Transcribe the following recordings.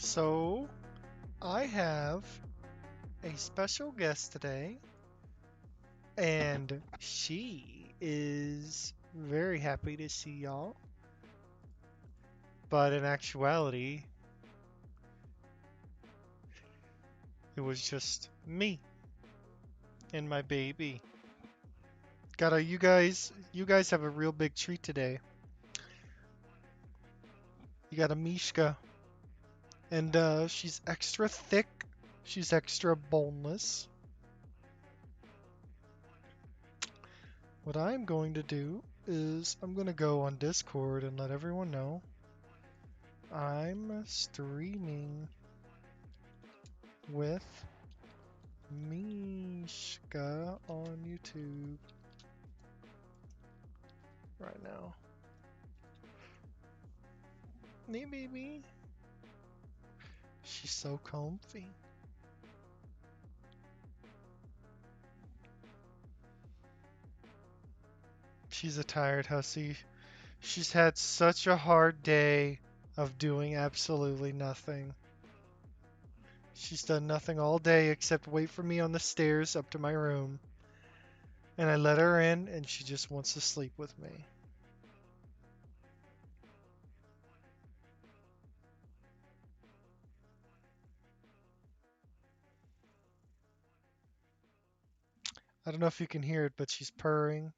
So, I have a special guest today, and she is very happy to see y'all. But in actuality, it was just me and my baby. You guys have a real big treat today. You got a Mishka, and she's extra thick. She's extra boneless. What I'm going to do is I'm going to go on Discord and let everyone know I'm streaming with Mishka on YouTube right now. Me, baby. She's so comfy. She's a tired hussy. She's had such a hard day of doing absolutely nothing. She's done nothing all day except wait for me on the stairs up to my room. And I let her in, and she just wants to sleep with me. I don't know if you can hear it, but she's purring.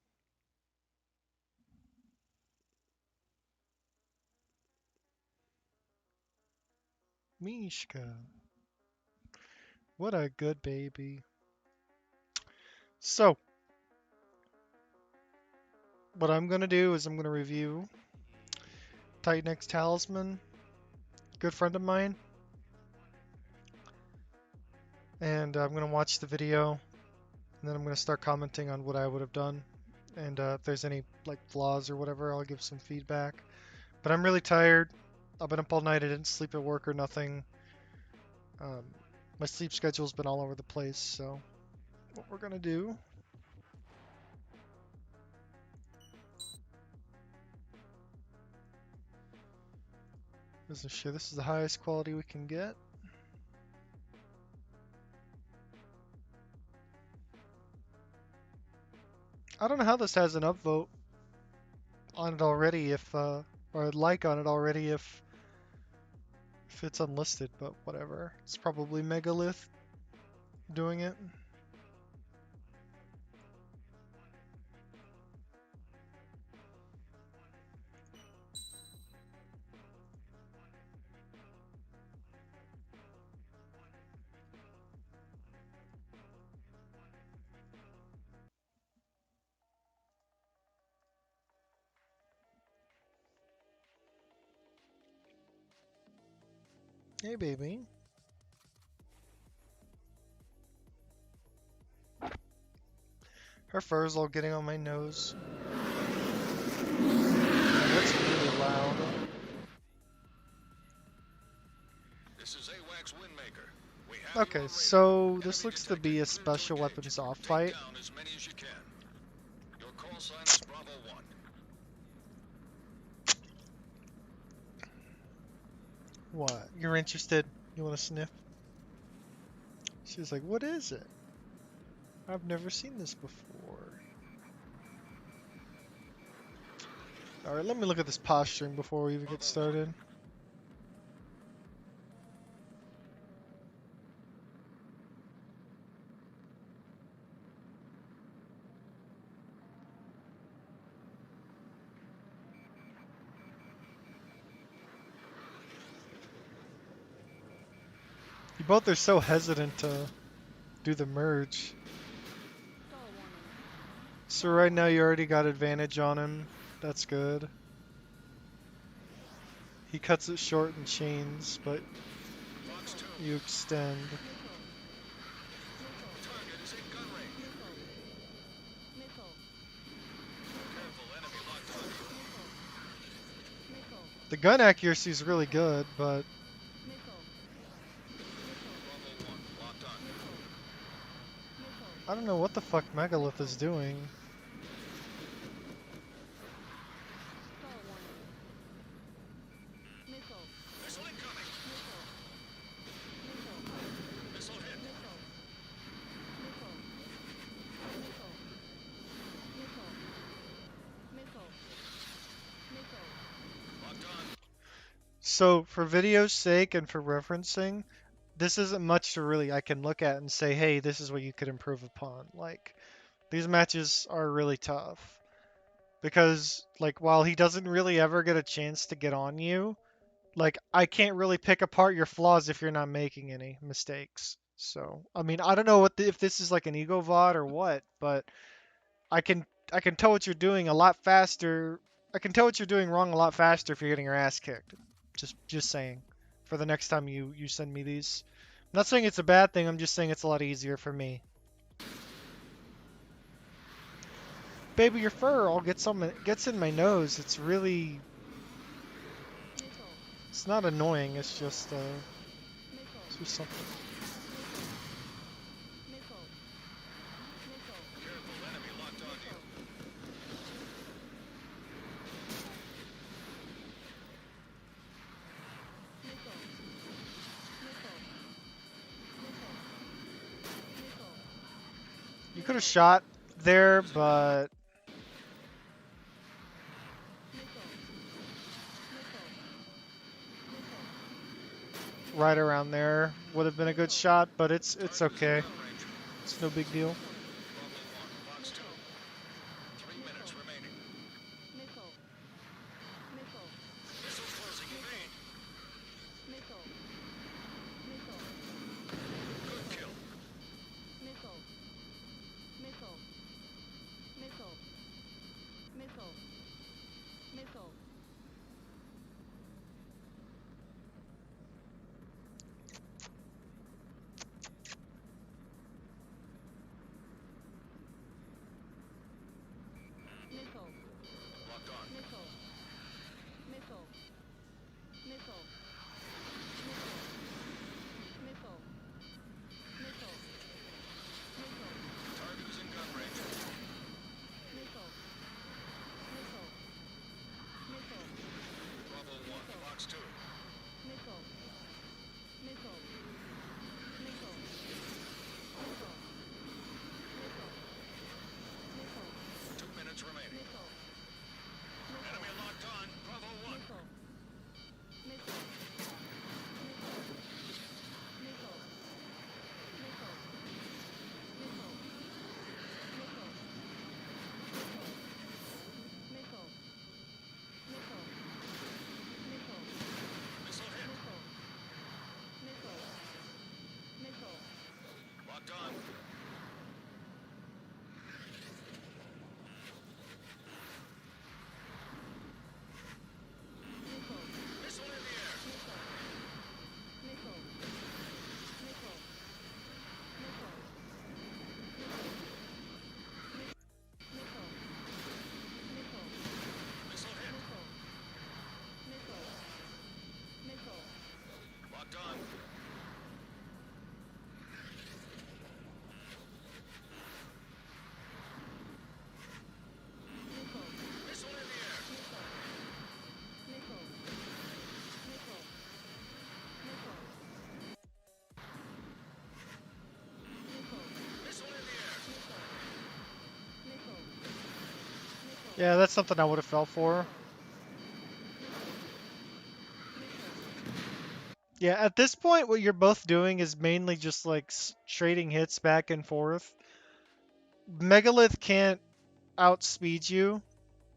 Mishka. What a good baby. So, what I'm going to do is I'm going to review TITANxTALISMAN, good friend of mine, and I'm going to watch the video, and then I'm going to start commenting on what I would have done, and if there's any like flaws or whatever, I'll give some feedback. But I'm really tired. I've been up all night. I didn't sleep at work or nothing. Um, my sleep schedule's been all over the place, so what we're going to do is share. This is the highest quality we can get. I don't know how this has an upvote on it already or a like on it already if it's unlisted, but whatever. It's probably Megalith doing it. Hey, baby. Her fur's all getting on my nose. That's really loud. Okay, so this looks to be a special weapons off fight. What? You're interested? You want to sniff? She's like, what is it? I've never seen this before. Alright, let me look at this posturing before we even get started. You both are so hesitant to do the merge. So right now you already got advantage on him. That's good. He cuts it short and chains, but you extend. The gun accuracy is really good, but I don't know what the fuck Megalith is doing. So for video's sake and for referencing, this isn't much to really I can look at and say, hey, this is what you could improve upon. Like these matches are really tough because like while he doesn't really ever get a chance to get on you, like I can't really pick apart your flaws if you're not making any mistakes. So I mean I don't know if this is like an ego VOD or what, but I can I can tell what you're doing a lot faster. I can tell what you're doing wrong a lot faster if you're getting your ass kicked. Just saying. For the next time you send me these. I'm not saying it's a bad thing, I'm just saying it's a lot easier for me. Baby, your fur all gets in my nose. It's really it's not annoying, it's just something. You could have shot there, but right around there would have been a good shot, but it's okay. It's no big deal. Yeah, that's something I would have fell for. Yeah, at this point, what you're both doing is mainly just like trading hits back and forth. Megalith can't outspeed you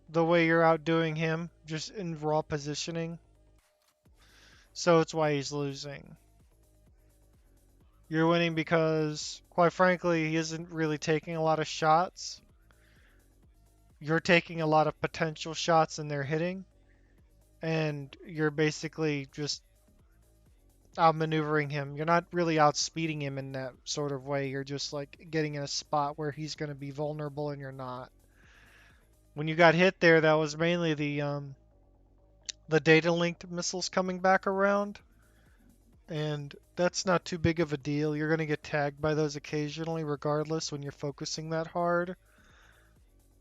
the way you're outdoing him, just in raw positioning. So it's why he's losing. You're winning because, quite frankly, he isn't really taking a lot of shots. You're taking a lot of potential shots and they're hitting. And you're basically just outmaneuvering him. You're not really outspeeding him in that sort of way. You're just like getting in a spot where he's going to be vulnerable and you're not. When you got hit there, that was mainly the data linked missiles coming back around. And that's not too big of a deal. You're going to get tagged by those occasionally, regardless, when you're focusing that hard.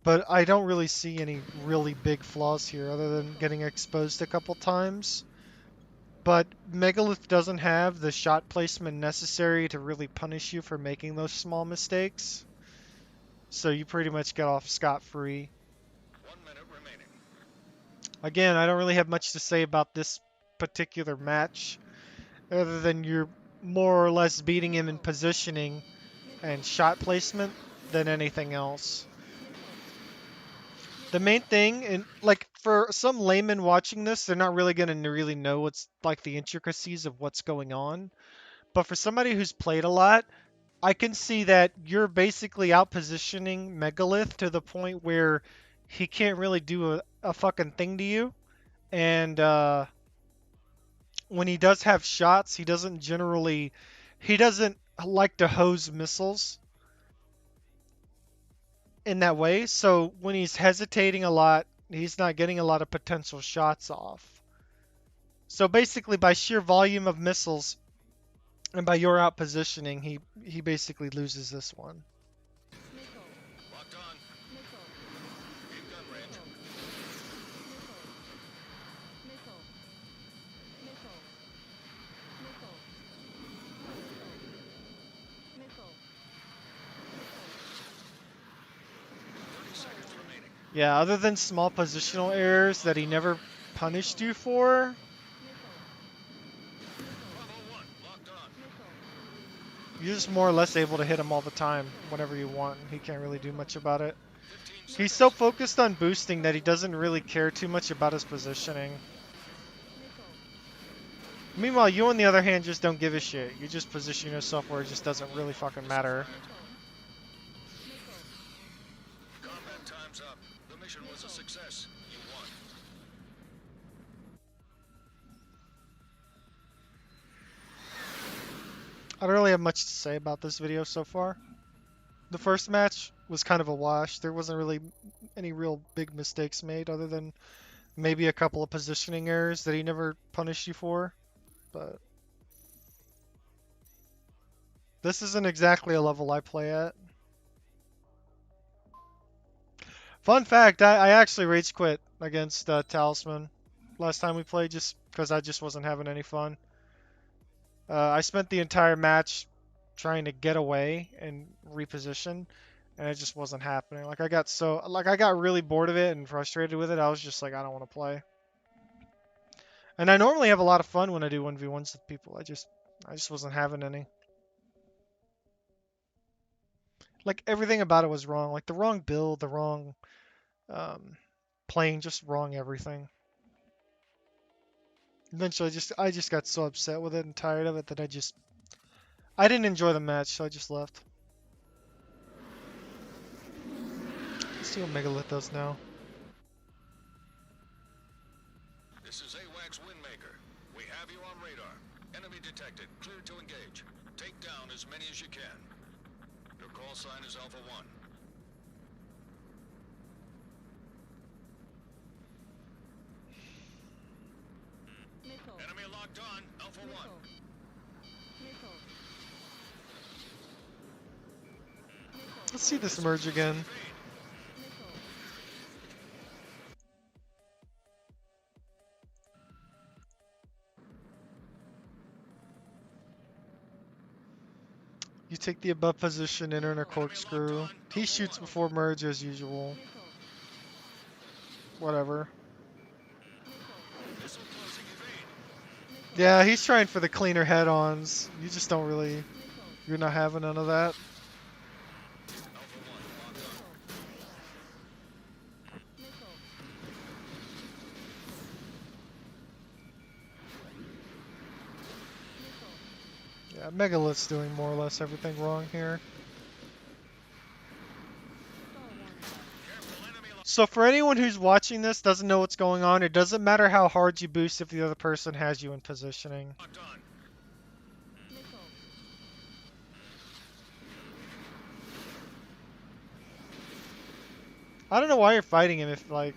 But I don't really see any really big flaws here other than getting exposed a couple times. But Megalith doesn't have the shot placement necessary to really punish you for making those small mistakes. So you pretty much get off scot-free. 1 minute remaining. Again, I don't really have much to say about this particular match, other than you're more or less beating him in positioning and shot placement than anything else. The main thing, and like for some layman watching this, they're not really gonna really know what's like the intricacies of what's going on. But for somebody who's played a lot, I can see that you're basically out positioning Megalith to the point where he can't really do a fucking thing to you. And when he does have shots, he doesn't like to hose missiles in that way. So when he's hesitating a lot, he's not getting a lot of potential shots off. So basically, by sheer volume of missiles and by your out positioning, he basically loses this one. Locked on. In gun range. Yeah, other than small positional errors that he never punished you for, you're just more or less able to hit him all the time whenever you want. He can't really do much about it. He's so focused on boosting that he doesn't really care too much about his positioning. Meanwhile, you on the other hand just don't give a shit. You just position yourself where it just doesn't really fucking matter. Combat time's up. The mission was a success. You won. I don't really have much to say about this video so far. The first match was kind of a wash. There wasn't really any real big mistakes made other than maybe a couple of positioning errors that he never punished you for. But this isn't exactly a level I play at. Fun fact, I actually rage quit against Talisman last time we played just because I just wasn't having any fun. I spent the entire match trying to get away and reposition, and it just wasn't happening. Like I got really bored of it and frustrated with it. I was just like, I don't want to play. And I normally have a lot of fun when I do 1v1s with people. I just wasn't having any. Like everything about it was wrong. Like the wrong build, the wrong playing, just wrong everything. Eventually, I just got so upset with it and tired of it that I didn't enjoy the match, so I just left. Let's see what Megalith does now. This is AWACS Windmaker. We have you on radar. Enemy detected. Clear to engage. Take down as many as you can. Your call sign is Alpha 1. Enemy locked on. Alpha 1. Let's see this merge again. You take the above position, enter in a corkscrew. He shoots before merge as usual. Whatever. Yeah, he's trying for the cleaner head-ons. You just don't really... You're not having none of that. Yeah, Megalith's doing more or less everything wrong here. So for anyone who's watching this, doesn't know what's going on, it doesn't matter how hard you boost if the other person has you in positioning. I don't know why you're fighting him if, like...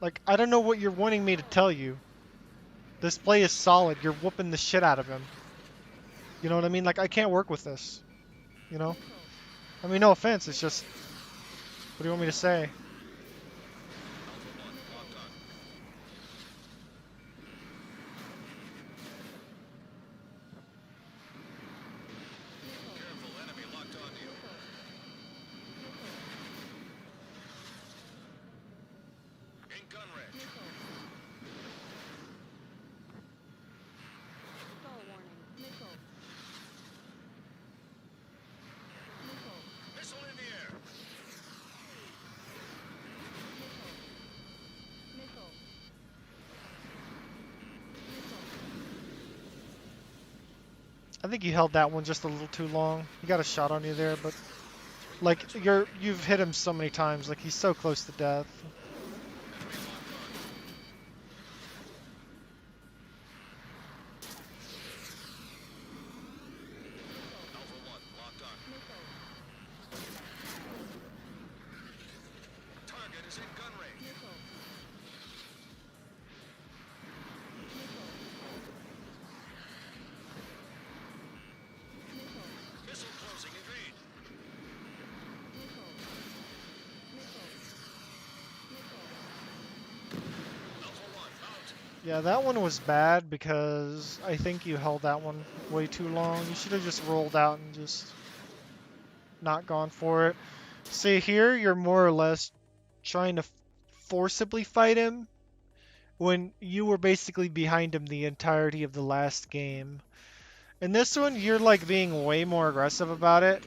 Like, I don't know what you're wanting me to tell you. This play is solid. You're whooping the shit out of him. You know what I mean? Like, I can't work with this. You know? I mean, no offense. It's just... What do you want me to say? In gun range. Missile in the air. I think you held that one just a little too long. You got a shot on you there, but like you've hit him so many times. Like he's so close to death. Alpha 1, locked on. Target is in gun range. Missile closing in read. Alpha 1, out. Yeah, that one was bad because I think you held that one way too long. You should have just rolled out and just not gone for it. See, here you're more or less trying to forcibly fight him when you were basically behind him the entirety of the last game. In this one, you're like being way more aggressive about it.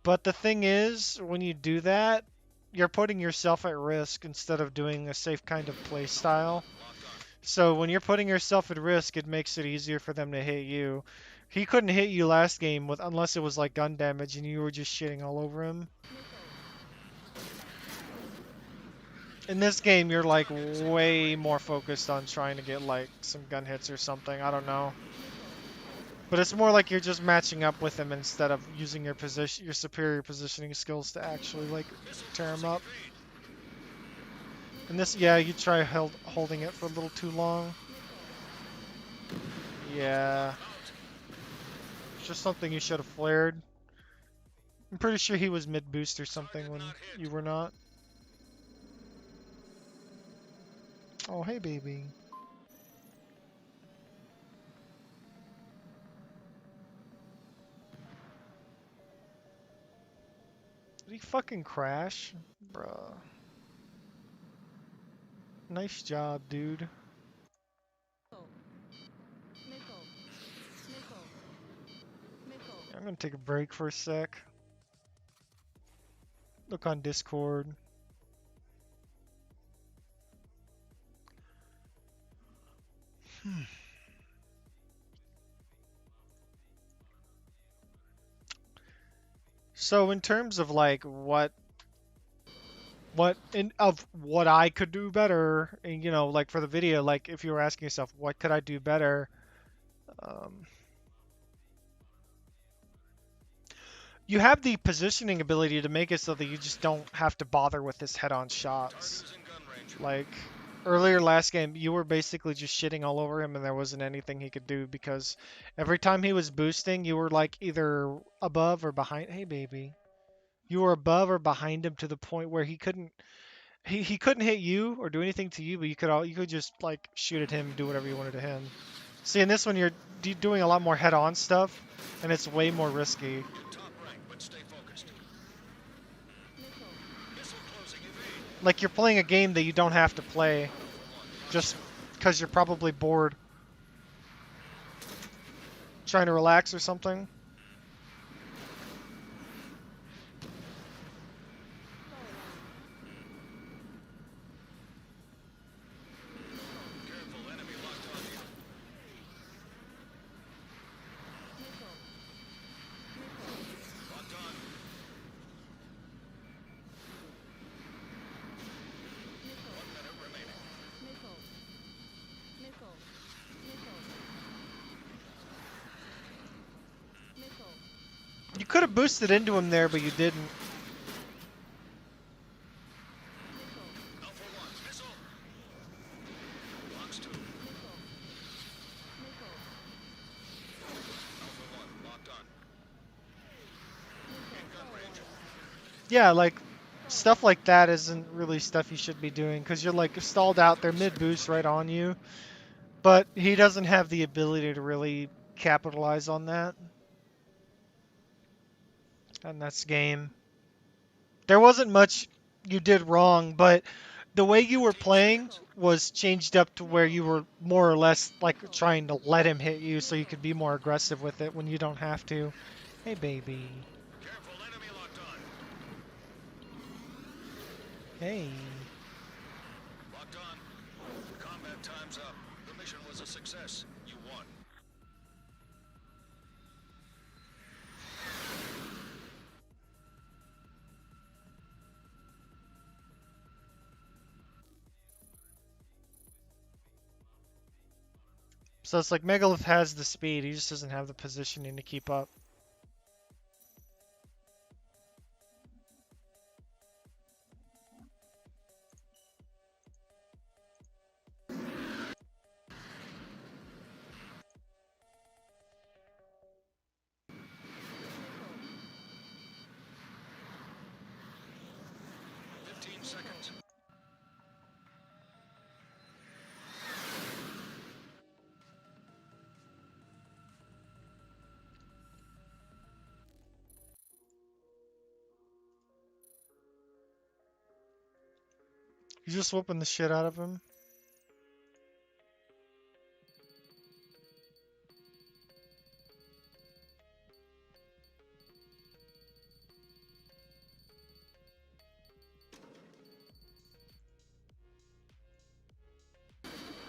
But the thing is, when you do that, you're putting yourself at risk instead of doing a safe kind of play style. Locked on. So when you're putting yourself at risk, it makes it easier for them to hit you. He couldn't hit you last game with unless it was like gun damage and you were just shitting all over him. In this game, you're like way more focused on trying to get like some gun hits or something. I don't know. But it's more like you're just matching up with him instead of using your position, your superior positioning skills to actually like tear him up. And this, yeah, you try holding it for a little too long. Yeah. It's just something you should have flared. I'm pretty sure he was mid boost or something when you were not. Oh, hey, baby. Did he fucking crash? Bruh. Nice job, dude. I'm gonna take a break for a sec. Look on Discord. So in terms of like what I could do better, and you know, like for the video, like if you were asking yourself what could I do better, um, you have the positioning ability to make it so that you just don't have to bother with his head-on shots. Target is in gun range. Like earlier last game, you were basically just shitting all over him and there wasn't anything he could do because every time he was boosting, you were like either above or behind. Hey, baby. You were above or behind him to the point where he couldn't hit you or do anything to you, but you could just like shoot at him, do whatever you wanted to him. See, in this one, you're doing a lot more head-on stuff, and it's way more risky. You're top rank, but stay focused. Missile closing in read. Like you're playing a game that you don't have to play, just because you're probably bored, trying to relax or something. Careful, enemy locked on you. Locked on. 1 minute remaining. You could have boosted into him there, but you didn't. Alpha 1, missile. Locks 2. Alpha 1, locked on. In gun range. Yeah, like stuff like that isn't really stuff you should be doing because you're like stalled out. They're mid boost right on you, but he doesn't have the ability to really capitalize on that. And that's game. There wasn't much you did wrong, but the way you were 15 playing seconds. was changed up to where you were more or less like trying to let him hit you so you could be more aggressive with it when you don't have to. Hey, baby. Careful, enemy locked on. Hey. Locked on. Combat time's up. The mission was a success. You won. So it's like Megalith has the speed, he just doesn't have the positioning to keep up. Fifteen seconds. You're just whooping the shit out of him.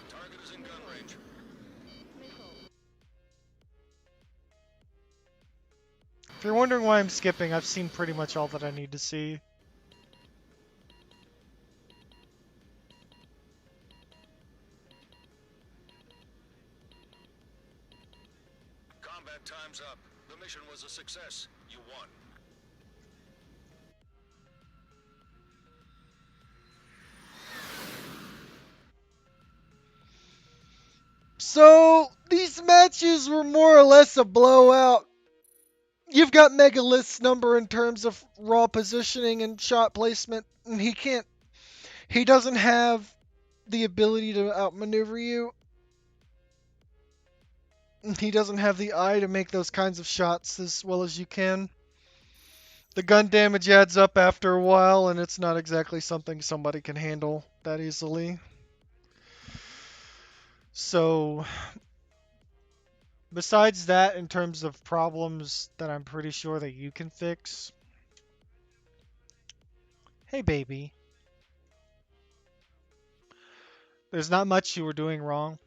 Target is in gun range. If you're wondering why I'm skipping, I've seen pretty much all that I need to see. Combat time's up. The mission was a success. You won. So, these matches were more or less a blowout. You've got Megalith's number in terms of raw positioning and shot placement, and he doesn't have the ability to outmaneuver you. He doesn't have the eye to make those kinds of shots as well as you can. The gun damage adds up after a while, and it's not exactly something somebody can handle that easily. So, besides that, in terms of problems that I'm pretty sure that you can fix, hey baby, there's not much you were doing wrong.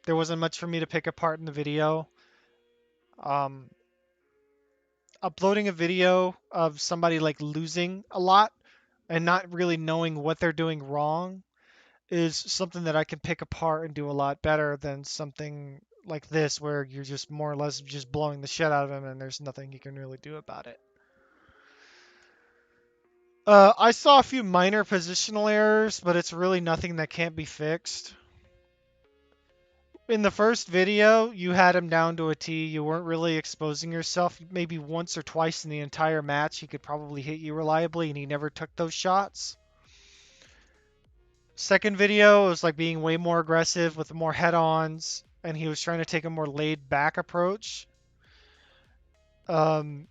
There wasn't much for me to pick apart in the video. Um, Uploading a video of somebody like losing a lot and not really knowing what they're doing wrong is something that I can pick apart and do a lot better than something like this where you're just more or less just blowing the shit out of him and there's nothing you can really do about it. I saw a few minor positional errors, but it's really nothing that can't be fixed. In the first video, you had him down to a T. You weren't really exposing yourself. Maybe once or twice in the entire match, he could probably hit you reliably, and he never took those shots. Second video was like being way more aggressive with more head-ons, and he was trying to take a more laid-back approach. Um,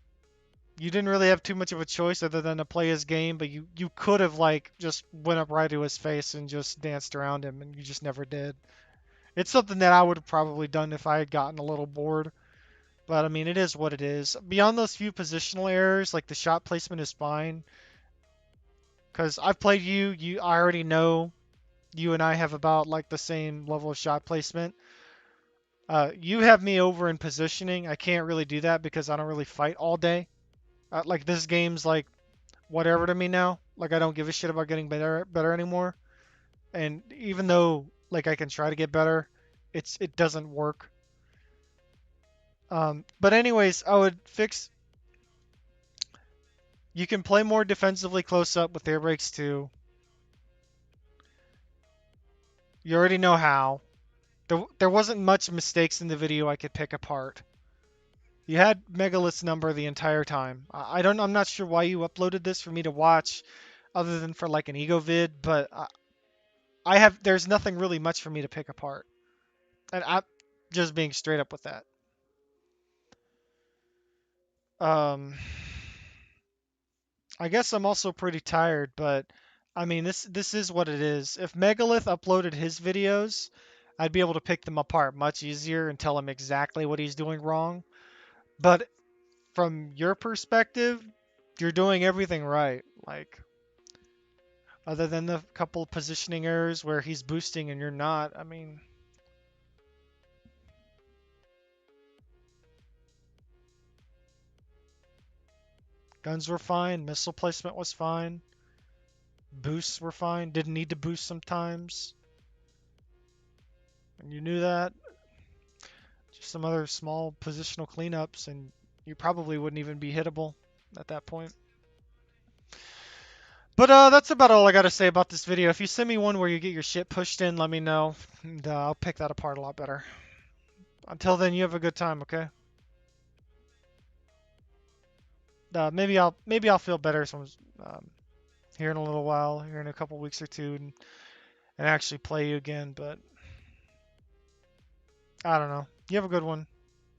you didn't really have too much of a choice other than to play his game, but you could have like just went up right to his face and just danced around him, and you just never did. It's something that I would have probably done if I had gotten a little bored. But I mean, it is what it is. Beyond those few positional errors, like the shot placement is fine. Because I've played you. I already know you and I have about like the same level of shot placement. You have me over in positioning. I can't really do that because I don't really fight all day. Like this game's like whatever to me now. Like I don't give a shit about getting better anymore. And even though like I can try to get better, it doesn't work. But anyways, I would fix. You can play more defensively close up with air brakes too. You already know how. There wasn't much mistakes in the video I could pick apart. You had Megalith's number the entire time. I'm not sure why you uploaded this for me to watch, other than for like an ego vid, but there's nothing really much for me to pick apart. And I'm just being straight up with that. Um, I guess I'm also pretty tired, but I mean, this is what it is. If Megalith uploaded his videos, I'd be able to pick them apart much easier and tell him exactly what he's doing wrong. But from your perspective, you're doing everything right. Like, other than the couple positioning errors where he's boosting and you're not, I mean, guns were fine, missile placement was fine, boosts were fine, didn't need to boost sometimes. And you knew that. Just some other small positional cleanups, and you probably wouldn't even be hittable at that point. But that's about all I got to say about this video. If you send me one where you get your shit pushed in, let me know, and I'll pick that apart a lot better. Until then, you have a good time, okay? Maybe I'll feel better here in a little while, here in a couple weeks or two, and actually play you again. But I don't know. You have a good one.